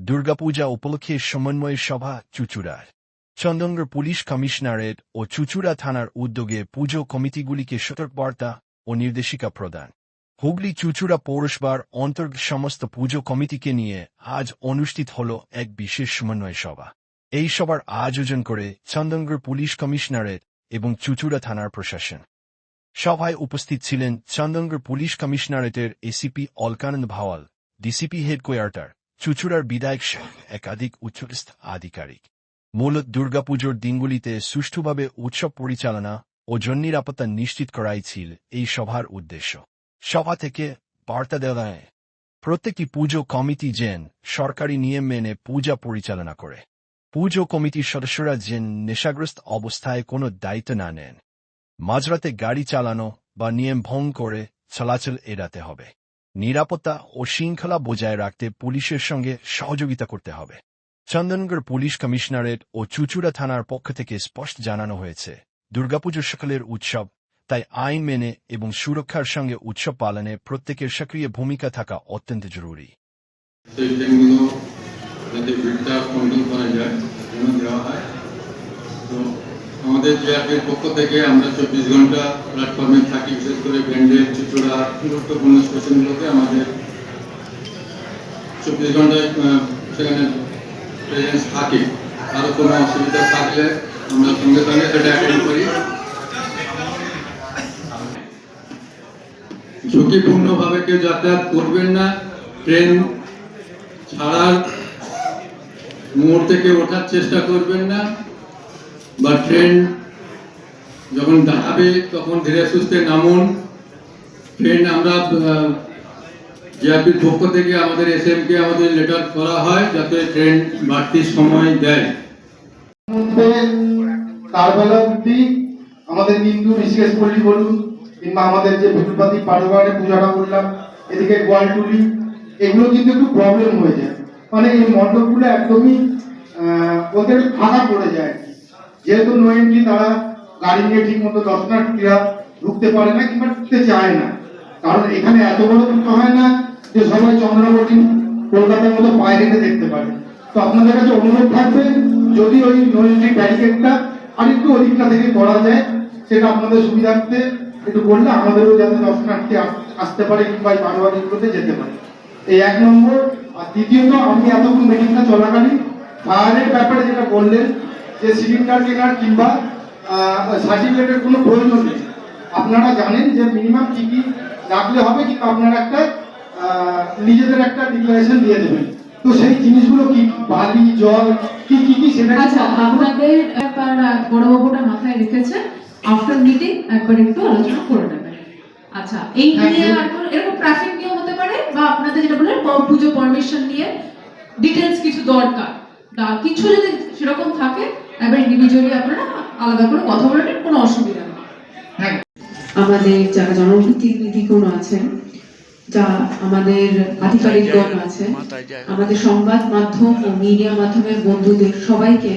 দুর্গাপূজা উপলক্ষে সমন্বয় সভা চুঁচুড়ায়। চন্দননগর পুলিশ কমিশনারেট ও চুঁচুড়া থানার উদ্যোগে পুজো কমিটিগুলিকে সতর্কবার্তা ও নির্দেশিকা প্রদান। হুগলি চুঁচুড়া পৌরসভার অন্তর্গত সমস্ত পুজো কমিটিকে নিয়ে আজ অনুষ্ঠিত হল এক বিশেষ সমন্বয় সভা। এই সভার আয়োজন করে চন্দননগর পুলিশ কমিশনারেট এবং চুঁচুড়া থানার প্রশাসন। সভায় উপস্থিত ছিলেন চন্দননগর পুলিশ কমিশনারেটের ACP Alakananda Bhawal, DCP headquarter, চুঁচুড়ার বিধায়ক সহ একাধিক উচ্চপদস্থ আধিকারিক। মূলত দুর্গাপুজোর দিনগুলিতে সুষ্ঠুভাবে উৎসব পরিচালনা ও জননিরাপত্তা নিশ্চিত করাই ছিল এই সভার উদ্দেশ্য। সভা থেকে বার্তা দেওয়া হয়, প্রত্যেকটি পুজো কমিটি যেন সরকারি নিয়ম মেনে পূজা পরিচালনা করে। পুজো কমিটির সদস্যরা যেন নেশাগ্রস্ত অবস্থায় কোনো দায়িত্ব না নেন। মাঝরাতে গাড়ি চালানো বা নিয়ম ভঙ্গ করে চলাচল এড়াতে হবে। নিরাপত্তা ও শৃঙ্খলা বজায় রাখতে পুলিশের সঙ্গে সহযোগিতা করতে হবে। চন্দননগর পুলিশ কমিশনারেট ও চুঁচুড়া থানার পক্ষ থেকে স্পষ্ট জানানো হয়েছে, দুর্গাপুজো সকলের উৎসব, তাই আইন মেনে এবং সুরক্ষার সঙ্গে উৎসব পালনে প্রত্যেকের সক্রিয় ভূমিকা থাকা অত্যন্ত জরুরি। আমাদের জিআরপির পক্ষ থেকে আমরা 24 ঘন্টা প্ল্যাটফর্মে থাকি, বিশেষ করে ব্যান্ডের চুঁচুড়া গুরুত্বপূর্ণ স্টেশনগুলোতে আমাদের 24 ঘন্টায় সেখানে প্রেজেন্স থাকে। আরও কোনো অসুবিধা থাকলে আমরা সঙ্গে সঙ্গে সেটা অ্যাটেন্ড করি। ঝুঁকিপূর্ণভাবে কেউ যাতায়াত করবেন না। ট্রেন ছাড়ার মোড় থেকে ওঠার চেষ্টা করবেন না, বা ট্রেন যখন দাঁড়াবে তখন ধীরে সুস্থে নামুন। ট্রেন আমরা জিআরপির পক্ষ থেকে আমাদের এসএমকে আমাদের লেটার করা হয় যাতে ট্রেন বাড়তি সময় দেয়। কারবেলা অবধি আমাদের কিন্তু ঋষিকেশ পল্লী বলুন কিংবা আমাদের যে ভুলপাতি পাড়ুয়ানে পূজাটা করলাম, এদিকে গোয়ালটুলি, এগুলো কিন্তু একটু প্রবলেম হয়ে যায়। মানে এই মণ্ডপগুলো একদমই ওদের ফাঁকা পড়ে যায়। যেহেতু নো এন্ট্রি, তারা গাড়ি নিয়ে ঠিক মতো দর্শনার্থীরা ঢুকতে পারে না কিংবা ঢুকতে চায় না। কারণ এখানে এত বড় পুজো হয় না যে সবাই চন্দ্রবতী কলকাতার মতো পায়ে হেঁটে দেখতে পারে। তো আপনাদের কাছে অনুরোধ থাকবে, যদি ওই নো এন্ট্রি ব্যারিকেডটা আর একটু অধিকটা থেকে করা যায়, সেটা আপনাদের সুবিধার্থে একটু করলে আমাদেরও যাতে দর্শনার্থী আসতে পারে কিংবা এই বারোয়ারিগুলোতে যেতে পারে। এই এক নম্বর। আর দ্বিতীয়ত, আমি এতক্ষণ মিটিংটা চলাকালীন ফায়ারের ব্যাপারে যেটা বললেন যে সিলিন্ডার কেনার কিংবা সার্টিফিকেটের কোনো প্রয়োজন নেই। আপনারা জানেন যে মিনিমাম কি কি রাখলে হবে, কিন্তু আপনারা একটা নিজেদের একটা ডিক্লারেশন দিয়ে দেবেন। তো সেই জিনিসগুলো কি, বালি, জল, কি কি কি সেটা আপনাদের একবার বড়বাবুটা মাথায় রেখেছে, আফটার মিটিং একবার একটু আলোচনা করে নেবেন। আচ্ছা, এই নিয়ে এরকম ট্রাফিক নিয়ম হতে পারে, বা আপনাদের যেটা বললেন পুজো পারমিশন নিয়ে ডিটেলস কিছু দরকার, কিছু যদি সেরকম থাকে এবার ইন্ডিভিজুয়ালি আপনারা আলাদা করে কথা বলে নেন, কোনো অসুবিধা নেই। আমাদের যারা জনপ্রতিনিধিগণ আছেন, যা আমাদের আধিকারিকগণ আছে, আমাদের সংবাদ মাধ্যম ও মিডিয়া মাধ্যমের বন্ধুদের সবাইকে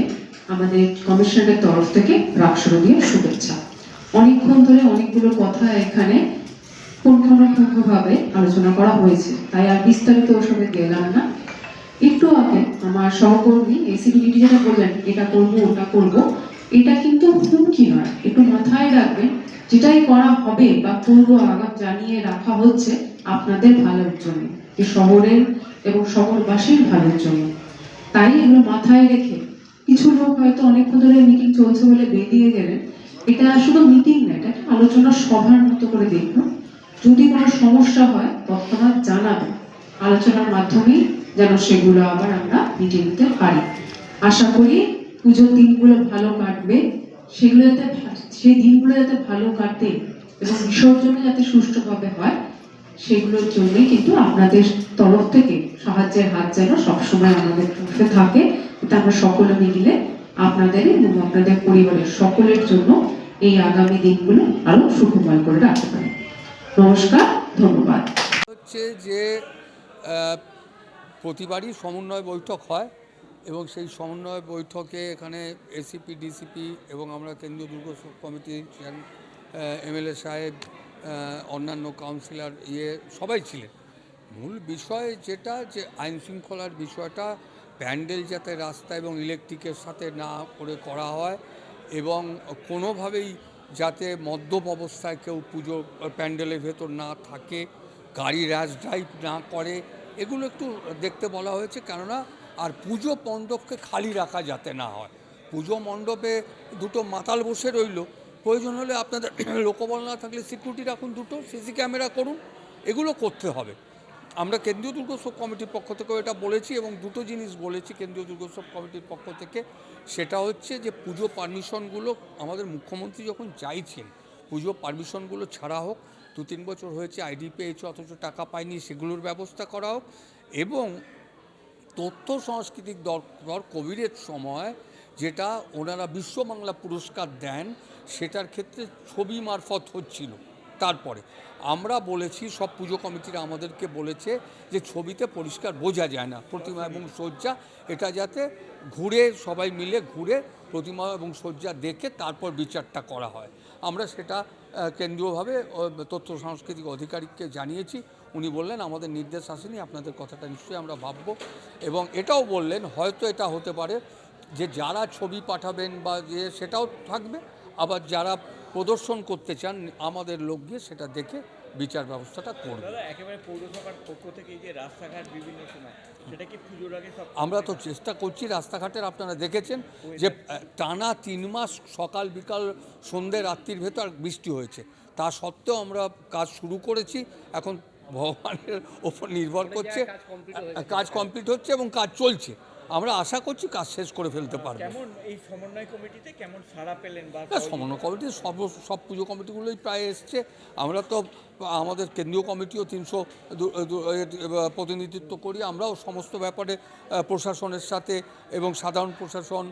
আমাদের কমিশনের তরফ থেকে রাষ্ট্র দিয়ে শুভেচ্ছা। অনেকক্ষণ ধরে অনেকগুলো কথা এখানে পুঙ্খানুপুঙ্খভাবে আলোচনা করা হয়েছে, তাই আর বিস্তারিত ওসবে গেলাম না। একটু আগে আমার সহকর্মী এসিপি যেটা বললেন, এটা করবো ওটা করবো, এটা কিন্তু হুমকি নয়। একটু মাথায় রাখবেন, যেটাই করা হবে বা করবো আগাম জানিয়ে রাখা হচ্ছে আপনাদের ভালোর জন্য, এই শহরের এবং শহরবাসীর ভালোর জন্য। তাই এগুলো মাথায় রেখে, কিছু লোক হয়তো অনেকক্ষণ ধরে মিটিং চলছে বলে বেরিয়ে গেলেন, এটা শুধু মিটিং না, এটা আলোচনা সভার মতো করে দেখুন। যদি কোনো সমস্যা হয় তৎক্ষণাৎ জানাবেন, আলোচনার মাধ্যমেই যেন সেগুলো আবার আমরা মিটিয়ে নিতে পারি। আশা করি পুজোর দিনগুলো ভালো কাটবে, সেগুলো যাতে সেই দিনগুলো যাতে ভালো কাটে এবং বিসর্জনে যাতে সুষ্ঠুভাবে হয়, সেগুলোর জন্যই কিন্তু আপনাদের তরফ থেকে সাহায্যের হাত যেন সবসময় আমাদের পক্ষে থাকে, এটা আমরা সকলে মিলে আপনাদের এবং আপনাদের পরিবারের সকলের জন্য এই আগামী দিনগুলো আরো সুখময় করে রাখতে পারি। নমস্কার, ধন্যবাদ। হচ্ছে যে প্রতিবারই সমন্বয় বৈঠক হয় এবং সেই সমন্বয় বৈঠকে এখানে এসিপি, ডিসিপি এবং আমরা কেন্দ্রীয় দুর্গোৎসব কমিটি, এমএলএ সাহেব, অন্যান্য কাউন্সিলর সবাই ছিলেন। মূল বিষয় যেটা, যে আইন শৃঙ্খলার বিষয়টা প্যান্ডেল যাতে রাস্তা এবং ইলেকট্রিকের সাথে না করে করা হয় এবং কোনোভাবেই যাতে মদ্যপ অবস্থায় কেউ পুজো প্যান্ডেলের ভেতর না থাকে, গাড়ি র্যাশ ড্রাইভ না করে, এগুলো একটু দেখতে বলা হয়েছে। কেননা আর পুজো মণ্ডপকে খালি রাখা যাতে না হয়। পুজো মণ্ডপে দুটো মাতাল বসে রইল, প্রয়োজন হলে আপনাদের লোকবল না থাকলে সিকিউরিটি রাখুন, দুটো সিসি ক্যামেরা করুন, এগুলো করতে হবে। আমরা কেন্দ্রীয় দুর্গোৎসব কমিটির পক্ষ থেকেও এটা বলেছি এবং দুটো জিনিস বলেছি কেন্দ্রীয় দুর্গোৎসব কমিটির পক্ষ থেকে। সেটা হচ্ছে যে পুজো পারমিশনগুলো আমাদের মুখ্যমন্ত্রী যখন চাইছেন পুজো পারমিশনগুলো ছাড়া হোক, 2-3 বছর হয়েছে আইডি পেয়েছে অথচ টাকা পায়নি, সেগুলোর ব্যবস্থা করা হোক। এবং তথ্য সাংস্কৃতিক দপ্তর কোভিডের সময় যেটা ওনারা বিশ্ব বাংলা পুরস্কার দেন, সেটার ক্ষেত্রে ছবি মারফত হচ্ছিল। তারপরে আমরা বলেছি, সব পুজো কমিটিরা আমাদেরকে বলেছে যে ছবিতে পরিষ্কার বোঝা যায় না প্রতিমা এবং সজ্জা, এটা যাতে ঘুরে সবাই মিলে ঘুরে প্রতিমা এবং সজ্জা দেখে তারপর বিচারটা করা হয়। আমরা সেটা কেন্দ্রীয়ভাবে তথ্য সাংস্কৃতিক আধিকারিককে জানিয়েছি। উনি বললেন আমাদের নির্দেশ আসেনি, আপনাদের কথাটা নিশ্চয়ই আমরা ভাববো। এবং এটাও বললেন হয়তো এটা হতে পারে যে যারা ছবি পাঠাবেন বা যে সেটাও থাকবে, আবার যারা প্রদর্শন করতে চান আমাদের লোক গিয়ে সেটা দেখে বিচার ব্যবস্থাটা করবে। একেবারে পৌরসভার পক্ষ থেকে যে রাস্তাঘাট বিভিন্ন সময় সেটা কি পুজোর আগে সব আমরা তো চেষ্টা করছি। রাস্তাঘাটের আপনারা দেখেছেন যে টানা 3 মাস সকাল বিকাল সন্ধ্যে রাত্রির ভেতর বৃষ্টি হয়েছে, তা সত্ত্বেও আমরা কাজ শুরু করেছি। এখন ভগবানের ওপর নির্ভর করছে, কাজ কমপ্লিট হচ্ছে এবং কাজ চলছে। আমরা আশা করছি কাজ শেষ করে ফেলতে পারবো। কেমন এই সমন্বয় কমিটিতে কেমন সাড়া পেলেন বা সমন্বয় কমিটি সব পুজো কমিটিগুলোই প্রায় এসছে। আমরা তো আমাদের কেন্দ্রীয় কমিটিও 300 প্রতিনিধিত্ব করি। আমরাও সমস্ত ব্যাপারে প্রশাসনের সাথে এবং সাধারণ প্রশাসন,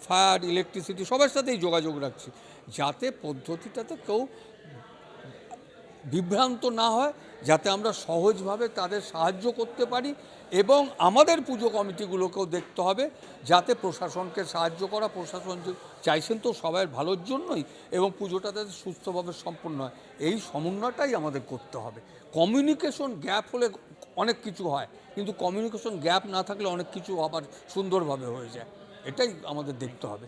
ফায়ার, ইলেকট্রিসিটি সবার সাথেই যোগাযোগ রাখছি, যাতে পদ্ধতিটাতে কেউ বিভ্রান্ত না হয়, যাতে আমরা সহজভাবে তাদের সাহায্য করতে পারি। এবং আমাদের পুজো কমিটিগুলোকেও দেখতে হবে যাতে প্রশাসনকে সাহায্য করা, প্রশাসন চাইছেন তো সবাই ভালোর জন্যই, এবং পুজোটা যাতে সুস্থভাবে সম্পন্ন হয়, এই সমন্বয়টাই আমাদের করতে হবে। কমিউনিকেশন গ্যাপ হলে অনেক কিছু হয়, কিন্তু কমিউনিকেশন গ্যাপ না থাকলে অনেক কিছু আবার সুন্দরভাবে হয়ে যায়, এটাই আমাদের দেখতে হবে।